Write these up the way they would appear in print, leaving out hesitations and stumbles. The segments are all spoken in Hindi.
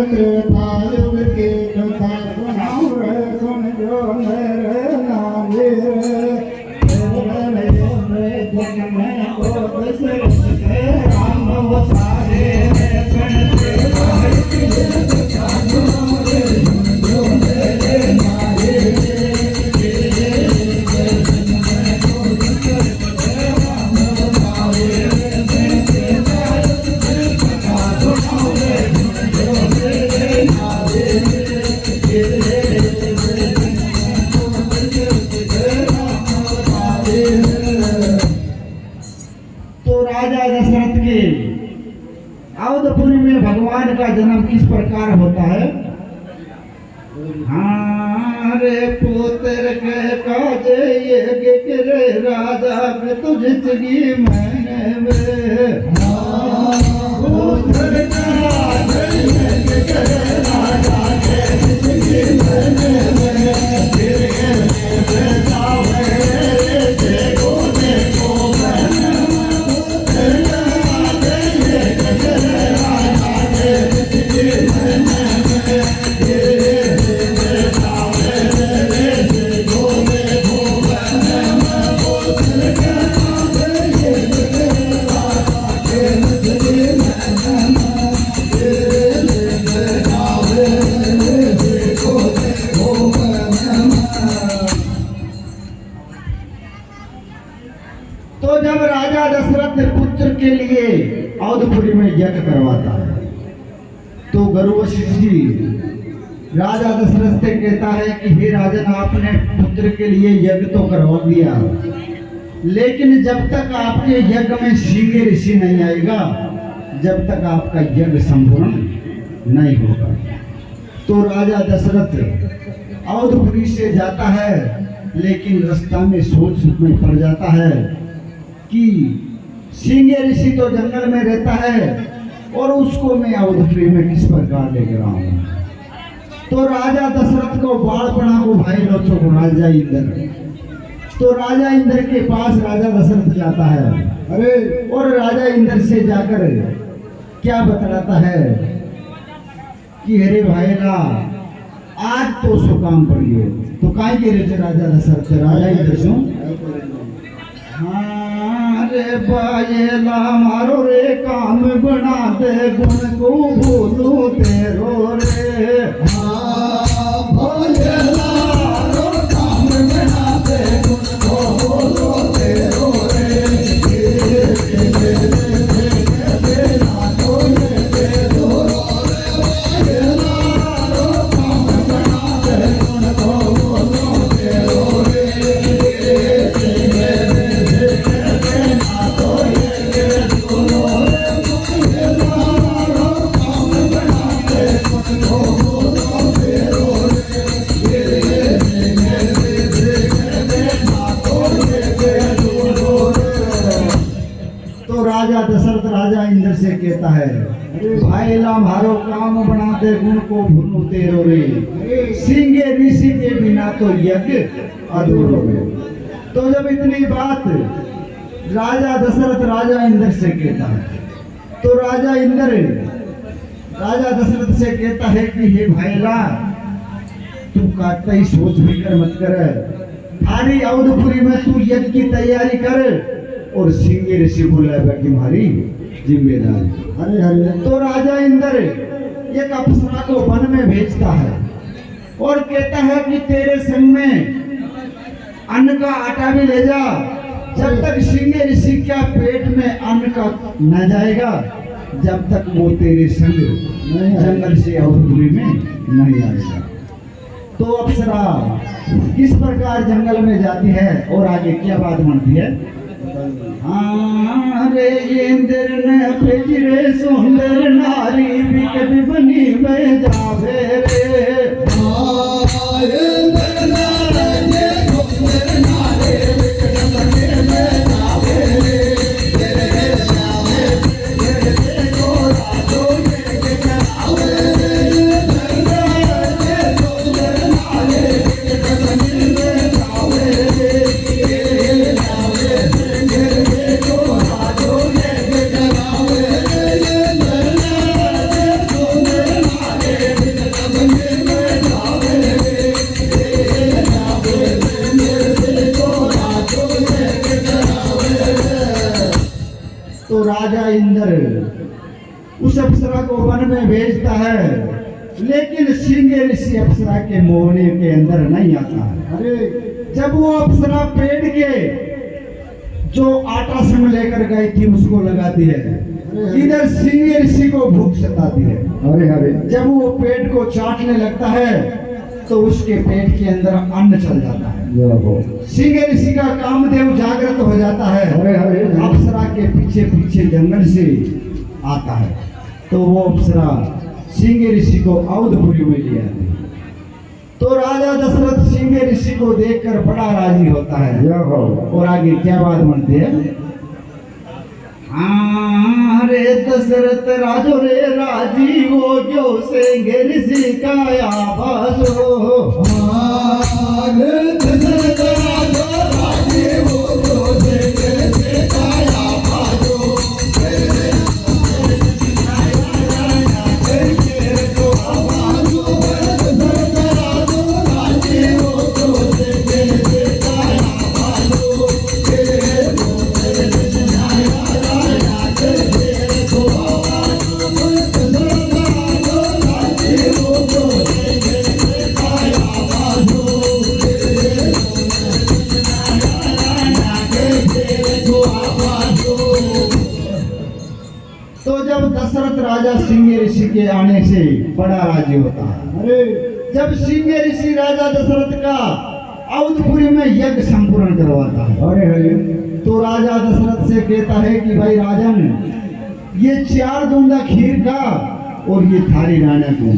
त्रेतायुग की कथा सुनाऊं रे, सुन जो मेरे नाम जन्म को दशरथ के राम अवतारे अवधपुरी में भगवान का जन्म किस प्रकार होता है? हाँ रे पुत्र के काजे ये गिरे राजा में तुझे चगी मैंने पुत्र का राजा के चगी मैंने तो जब राजा दशरथ पुत्र के लिए अवधपुरी में यज्ञ करवाता है तो गरुवशिष्ठ जी राजा दशरथ से कहता है कि हे राजन, आपने पुत्र के लिए यज्ञ तो करवा दिया, लेकिन जब तक आपके यज्ञ में सींगे ऋषि नहीं आएगा, जब तक आपका यज्ञ संपूर्ण नहीं होगा। तो राजा दशरथ अवधपुरी से जाता है, लेकिन रास्ता में सोच में पड़ जाता है कि सींगे ऋषि तो जंगल में रहता है और उसको मैं अवधपुरी में किस प्रकार लेकर आऊं। तो राजा दशरथ को बालपना को भाई लोचो को राजा इंद्र, तो राजा इंद्र के पास राजा दशरथ जाता है। अरे और राजा इंद्र से जाकर क्या बतलाता है कि अरे भाईला आज तो सो काम पड़िए। तो काय के रे राजा दशरथ राजा इंद्र सो हाँ रे बायला मारो रे काम बना दे, गुण को भूलू तेरो रे। हाँ बायला मारो काम बना दे, गुण को भूलू तेरो रे। राजा दशरथ राजा इंद्र से कहता है, भाई ला मारो काम बनाते, गुण को भूलू तेरो रे। सींगे ऋषि के बिना तो यज्ञ अधूरो है। तो जब इतनी बात राजा दशरथ राजा इंद्र से कहता है, तो राजा इंद्र राजा दशरथ से कहता है कि हे भाईला, तू काटता ही सोच फिकर मत कर, थारी अवधपुरी में तू यज्ञ की तैयारी कर और सींगे ऋषि बुलाएगा तुम्हारी जिम्मेदारी। अरे अरे तो राजा इंद्र एक अप्सरा को वन में भेजता है और कहता है कि तेरे संग में अन्न का आटा भी ले जा, जब तक सींगे ऋषि का पेट में अन्न का न जाएगा, जब तक वो तेरे संग जंगल से अवधपुरी में नहीं आएगा। तो अप्सरा किस प्रकार जंगल में जाती है और आगे क्या बात बनती है? हाँ रे इंद्र ने भेजे सुंदर नारी, विकट बनी में जावे रे। उस अप्सरा को वन में भेजता है, लेकिन सिंह ऋषि अप्सरा के मोहने के अंदर नहीं आता है। अरे जब वो अप्सरा पेड़ के जो आटा सम लेकर गई थी उसको लगाती है, इधर सिंह ऋषि को भूख सताती है। अरे अरे जब वो पेट को चाटने लगता है तो उसके पेट के अंदर अन्न चल जाता है। सिंह ऋषि का कामदेव जागृत हो जाता है, अरे अरे अप्सरा के पीछे पीछे जंगल से आता है, तो वो अप्सरा सिंह ऋषि को अवधपुरी में ले आती है। तो राजा दशरथ सिंह ऋषि को देखकर बड़ा राजी होता है। और आगे क्या बात बनती है? हाँ रे दशरथ राजो रे राजी हो जो सिंह ऋषि का आवाज हो। हाँ रे दशरथ राजो राजी हो जो सिंह ऋषि का आवाज हो। तो जब दशरथ राजा सिंह ऋषि के आने से बड़ा राजी होता है। अरे जब सिंह ऋषि राजा दशरथ का अवधपुरी में यज्ञ संपूर्ण करवाता है, अरे अरे तो राजा दशरथ से कहता है कि भाई राजन, ये 4 दूंगा खीर का और ये थाली राणे को।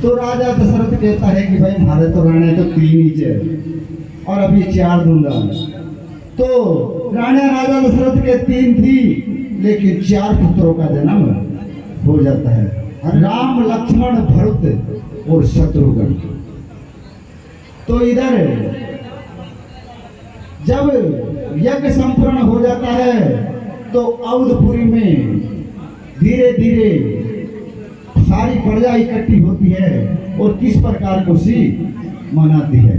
तो राजा दशरथ कहता है कि भाई हमारे तो राणे तो 3 ही थे और अब ये 4 दूंगा। तो राणा राजा दशरथ के 3 थी, लेकिन 4 पुत्रों का जन्म हो जाता है, राम लक्ष्मण भरत और शत्रुघ्न। तो इधर जब यज्ञ संपूर्ण हो जाता है तो अवधपुरी में धीरे धीरे सारी प्रजा इकट्ठी होती है और किस प्रकार को सी मनाती है।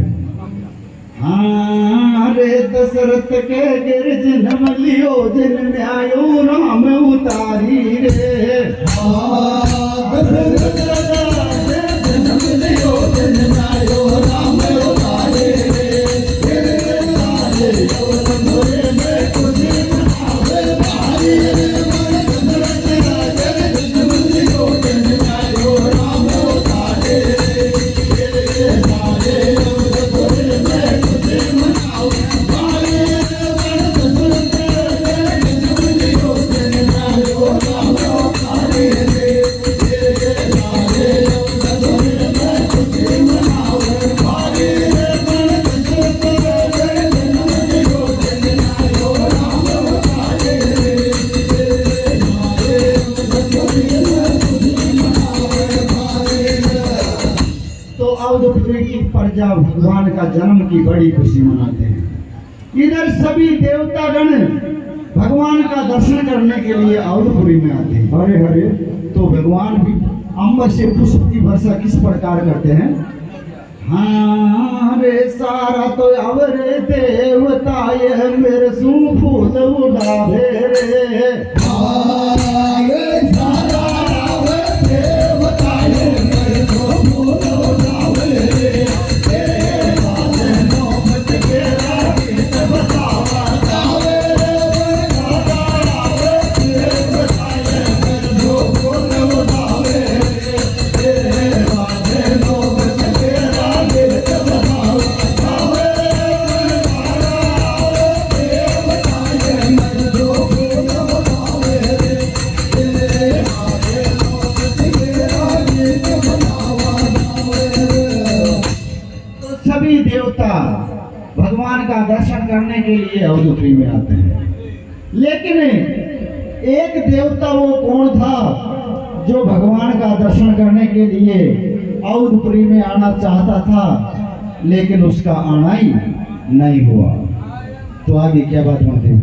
हाँ रे दशरथ के गिरज नम लियो जिन में आयो राम उतारी रे। हाँ दशरथ के जन्म लियो जिन में आयो राम उतारी रे। अवधपुरी की प्रजा भगवान का जन्म की बड़ी खुशी मनाते हैं। इधर सभी देवतागण भगवान का दर्शन करने के लिए अवधपुरी में आते हैं। अरे अरे तो भगवान भी अंबर से पुष्प की वर्षा किस प्रकार करते हैं? हाँ रे सारा तो अवर देवता यह मेरे सू फूल उड़ावे रे। हाँ रे सारा अवर देवता यह मेरे सू फूल उड़ावे रे। सभी देवता भगवान का दर्शन करने के लिए अवधपुरी में आते हैं। लेकिन एक देवता वो कौन था जो भगवान का दर्शन करने के लिए अवधपुरी में आना चाहता था, लेकिन उसका आना ही नहीं हुआ। तो आगे क्या बात बनती है?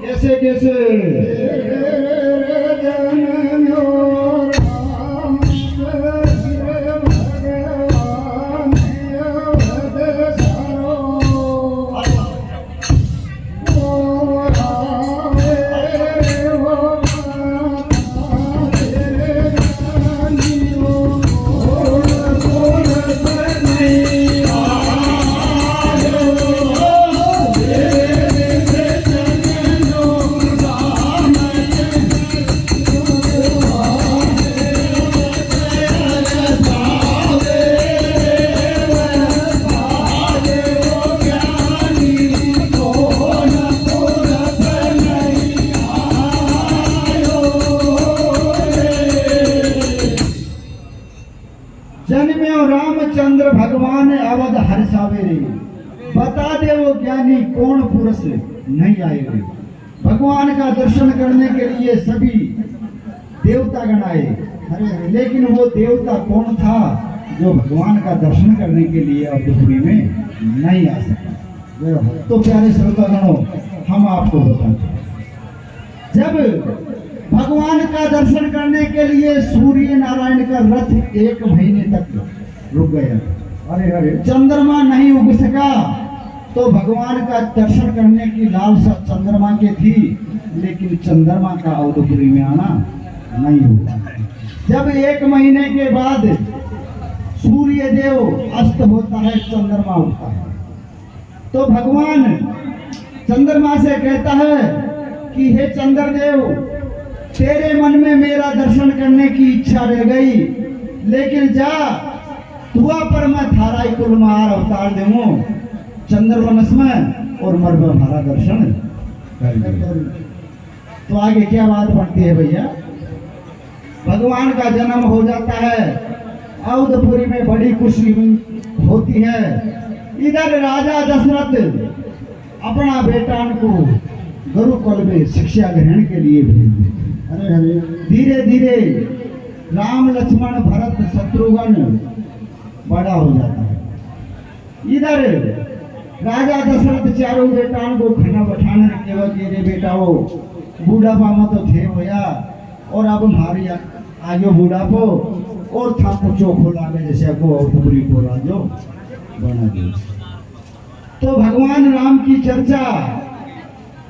कैसे कैसे जन्म्यो रामचंद्र भगवान अवध हर्षावे, बता दे वो ज्ञानी कौन पुरुष नहीं आए। भगवान का दर्शन करने के लिए सभी देवता गण आए, लेकिन वो देवता कौन था जो भगवान का दर्शन करने के लिए अवधपुरी में नहीं आ सका। तो प्यारे श्रोतागणों, हम आपको बताते हैं, जब भगवान का दर्शन करने के लिए सूर्य नारायण का रथ 1 महीने तक रुक गया, अरे चंद्रमा नहीं उग सका, तो भगवान का दर्शन करने की लालसा चंद्रमा के थी, लेकिन चंद्रमा का अवधपुरी में आना नहीं हुआ। जब 1 महीने के बाद सूर्य देव अस्त होता है, चंद्रमा उठता है, तो भगवान चंद्रमा से कहता है कि हे चंद्रदेव, तेरे मन में मेरा दर्शन करने की इच्छा रह गई, लेकिन जा दुआ पर मैं थाराई कुलमार अवतार देवो चंद्रवनस में और मरबा हमारा दर्शन कर। तो आगे क्या बात बढ़ती है भैया, भगवान का जन्म हो जाता है, अवधपुरी में बड़ी खुशी होती है। इधर राजा दशरथ अपना बेटा को गुरुकुल में शिक्षा ग्रहण के लिए भेज देते। धीरे धीरे राम लक्ष्मण भरत शत्रुघ्न बड़ा हो जाता है। इधर राजा दशरथ चारों बेटाओं को खाना बैठाने केवल तेरे बेटा वो बूढ़ापा में तो थे होया, और अब हमारी आगे बूढ़ापो और था को चोखो लागे जैसे को अवधपुरी को राजो बना दिया। तो भगवान राम की चर्चा,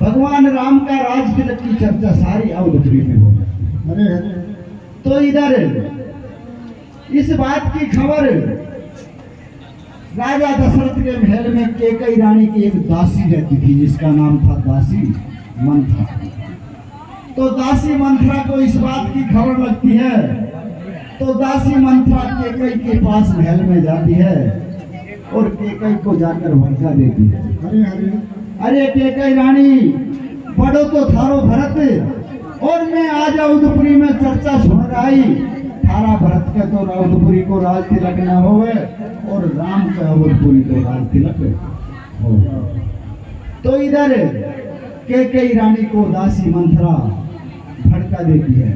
भगवान राम का राज तिलक की चर्चा सारी अवधपुरी में हो गई। तो इधर इस बात की खबर राजा दशरथ के महल में कैकेयी रानी की एक दासी रहती थी, जिसका नाम था दासी मंथरा। तो दासी मंथरा को इस बात की खबर लगती है, तो दासी मंथरा कैकेयी के पास महल में जाती है और कैकेयी को जाकर भड़का देती है। अरे कैकेयी रानी, पढ़ो तो थारो भरत, और मैं आज अवधपुरी में चर्चा सुन रही, थारा भरत के तो अवधपुरी को राज तिलक न होवे और राम के अवधपुरी को राज तिलक हो। तो इधर कैकेयी रानी को दासी मंथरा भड़का देती है।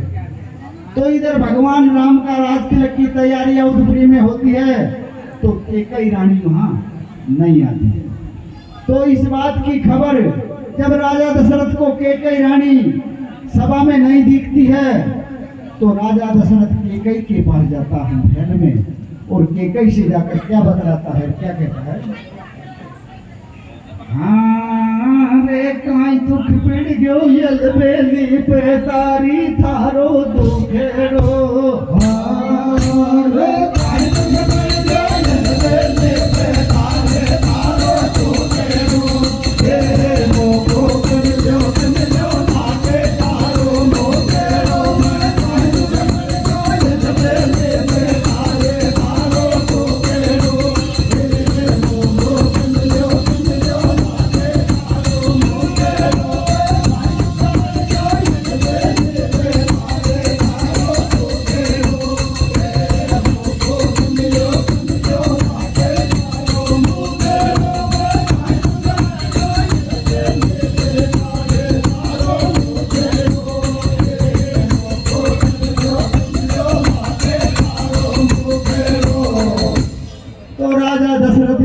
तो इधर भगवान राम का राज तिलक की तैयारी अवधपुरी में होती है, तो कैकेयी रानी वहां नहीं आती है। तो इस बात की खबर जब राजा दशरथ को कैकेयी रानी सभा में नहीं दिखती है, तो राजा दशरथ कैकेयी के पास जाता है महल में, और कैकेयी से जाकर क्या बतलाता है, क्या कहता है, हाँ रे काई दुख पड़ गयो यल बेली पे तारी थारो दुखेड़ो, हाँ रे काई दुख पड़ गयो यल बेली पे तारे थारो दुखेड़ो, तेरे मोको कर जो ताके थारो मोकेड़ो, मैं काई दुख पड़ गयो यल बेली पे तारे थारो दुखेड़ो, तेरे मोको कर जो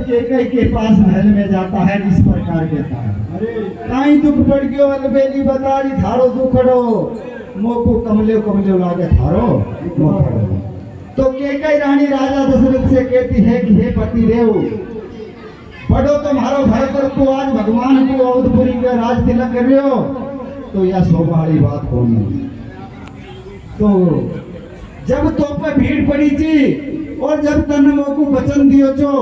कैकेयी के पास महल में जाता है, इस प्रकार कहता है, अरे काई दुख पड़ गयो अलबेली बतारी थारो दुखड़ो, मोको कमले कमले लागे थारो मोखड़ो। तो कैकेयी रानी राजा दशरथ से कहती है कि हे पति देव, पढ़ो तुम्हारो भय कर को आज भगवान को अवधपुरी का राज तिलक कर रहे हो, तो यह शोभा वाली बात होनी। तो जब तो पे भीड़ पड़ी थी और जब तन मोको वचन दियो चो,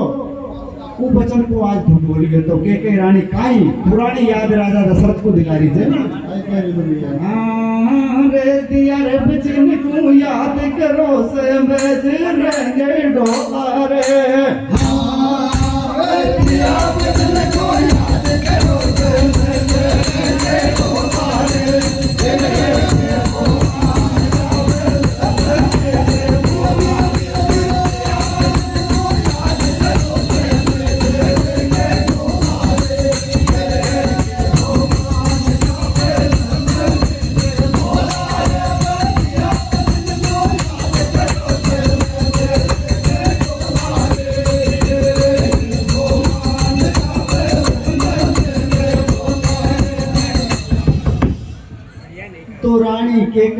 वो वचन को आज तुम बोल गए, तो कैकेयी रानी काई पुरानी याद राजा दशरथ को दिला रही थे ना, रे दिया रे बचन को याद करो से बेज रहेंगे डोलारे, रे दिया बचन को याद करो से बेज रहेंगे डोलारे,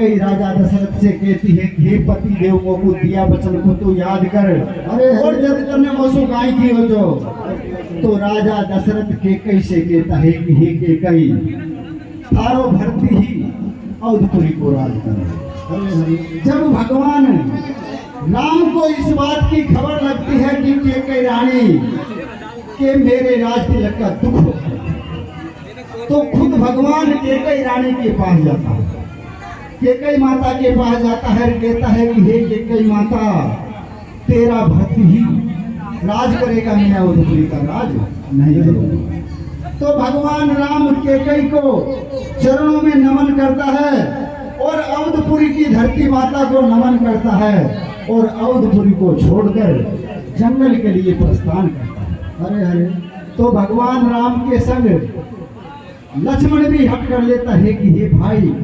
कई राजा दशरथ से कहती है कि हे पति देव को दिया वचन को तू याद कर, अरे और जब करने मौसू गाय की हो तो राजा दशरथ के कई से कहता है कि हे के कई थारो भरती ही अवधपुरी को राज कर। जब भगवान राम को इस बात की खबर लगती है कि कई रानी के मेरे राज तिलक का दुख हो, तो खुद भगवान केकई रानी के पास जाता है, केकई माता के पास जाता है, कहता है कि हे केकई माता तेरा भक्त ही राज करेगा, मैं अवधपुरी का राज नहीं करूंगा। तो भगवान राम केकई को चरणों में नमन करता है और अवधपुरी की धरती माता को नमन करता है और अवधपुरी को छोड़कर जंगल के लिए प्रस्थान करता है। अरे अरे तो भगवान राम के संग लक्ष्मण भी हट कर लेता है कि हे भाई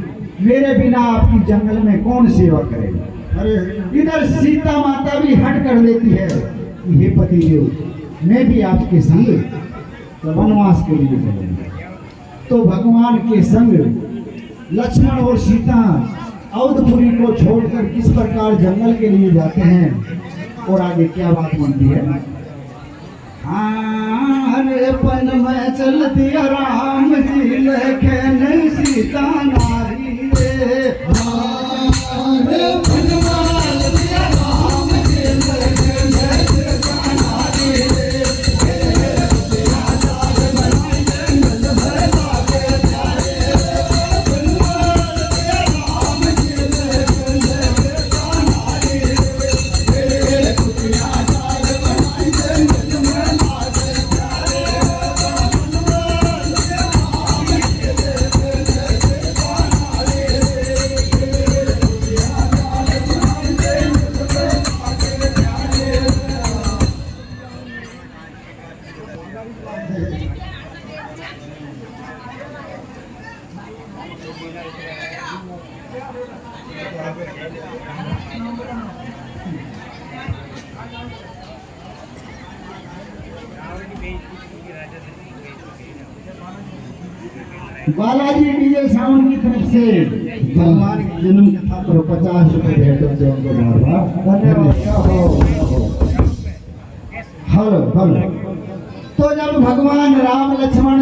मेरे बिना आपकी जंगल में कौन सेवा करेगा। अरे इधर सीता माता भी हट कर लेती है कि हे पति देव मैं भी आपके संग वनवास के लिए चलूंगा। तो भगवान के संग लक्ष्मण और सीता अवधपुरी को छोड़कर किस प्रकार जंगल के लिए जाते हैं और आगे क्या बात बनती है। हरे पन में चल दिया राम जी लेके नहीं सीता नारी रे, हरे पन में चल दिया राम जी लेके नहीं सीता नारी रे, बनाई जंगल में भागे प्यारे, पन में चल दिया राम जी लेके नहीं सीता नारी रे, कुतिया जाल बनाई जंगल में बालाजी डीजे साउंड की तरफ से भगवान की जन्म कथा पर 50 रुपए भेंट होते हैं उनको बार-बार धन्यवाद। Hello hello. तो जब भगवान राम लक्ष्मण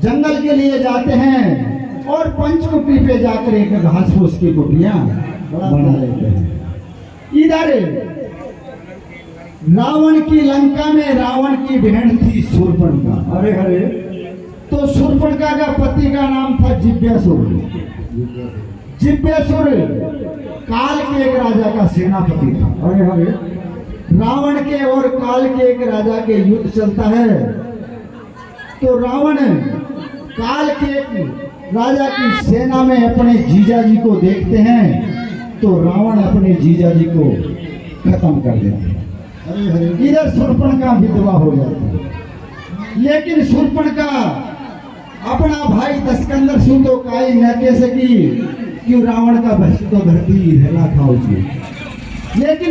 जंगल के लिए जाते हैं और पंचकुटी पे जाकर एक घास फूस की कुटियां बना लेते हैं। इधर रावण की लंका में रावण की बहन थी शूर्पणखा। अरे अरे तो शूर्पणखा का पति का नाम था जिव्यासुर। जिव्यासुर काल के एक राजा का सेनापति था। अरे अरे रावण के और काल के एक राजा के युद्ध चलता है तो रावण काल के एक राजा की सेना में अपने जीजाजी को देखते हैं तो रावण अपने जीजाजी को खत्म कर देता है। इधर शूर्पणखा विधवा हो जाती है, लेकिन शूर्पणखा अपना भाई दशकंदर सुन तो काई न कह सकी कि रावण का भक्त तो धरती हिला खाओ, लेकिन